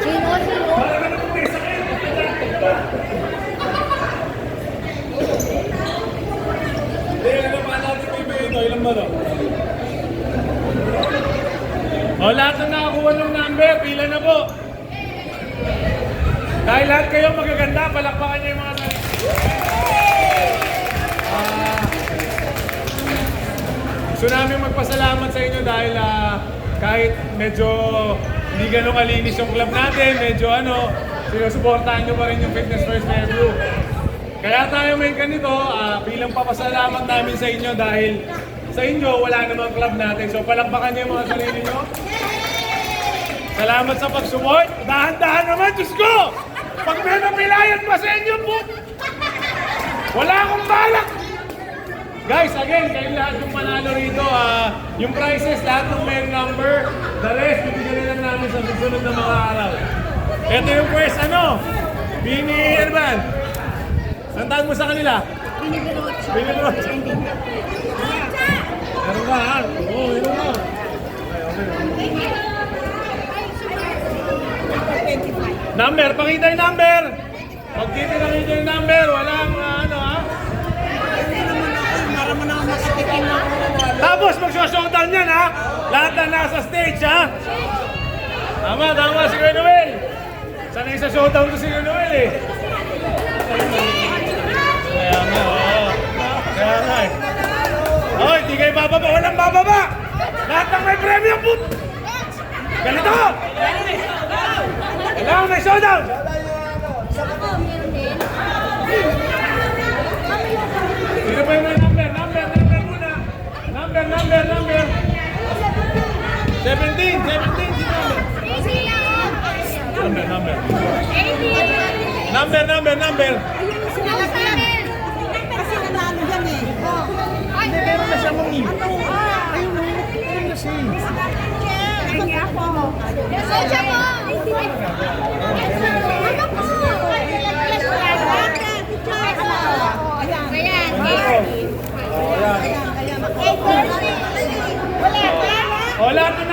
Sino? Hindi, ano pa natin bibigay ito? Ilan ba ito? O, lahat na nakakuha ng number, pila na po. Dahil lahat kayo magaganda, palakpakan niyo yung mga sarili. Gusto namin magpasalamat sa inyo dahil kahit medyo hindi ganun kalinis yung club natin, medyo sinusuportahan nyo pa rin yung Fitness First Menu. Kaya tayo may ganito, bilang papasalamat namin sa inyo dahil sa inyo wala namang club natin. So palakpakan niyo yung mga sarili nyo. Salamat sa pag-support. Dahan-dahan naman, Diyos ko! Pag may napilayan pa sa inyo po, wala akong balak! Guys, again, kayo lahat yung panalo rito. Yung prizes, lahat ng may number. The rest, bibigyan na lang namin sa susunod na mga araw. Ito yung first, Bini Herman. Santaan mo sa kanila? Bini Rocha. Bini Rocha. Meron ka, ha? Oo, meron ka. Number, pakita yung number. Pag di pinakita yung number, walang Tapos magsushowdown yan, ha? Lahat na nasa stage, ha? Tama si Kuya Noel. Sanay sa showdown to si Kuya Noel, eh. Kaya nga, eh. Oh, hindi kayo bababa. Walang bababa. Lahat ng may premyo, put. Ganito. Kailangan may showdown. Sino pa yung may number? Number muna. Number. 17. Number. Kasi nanalo yan eh. Hindi, meron na siya mong iyo. Ayun na siya. Kanya ako. Socha mo! Ano po? O, lahat na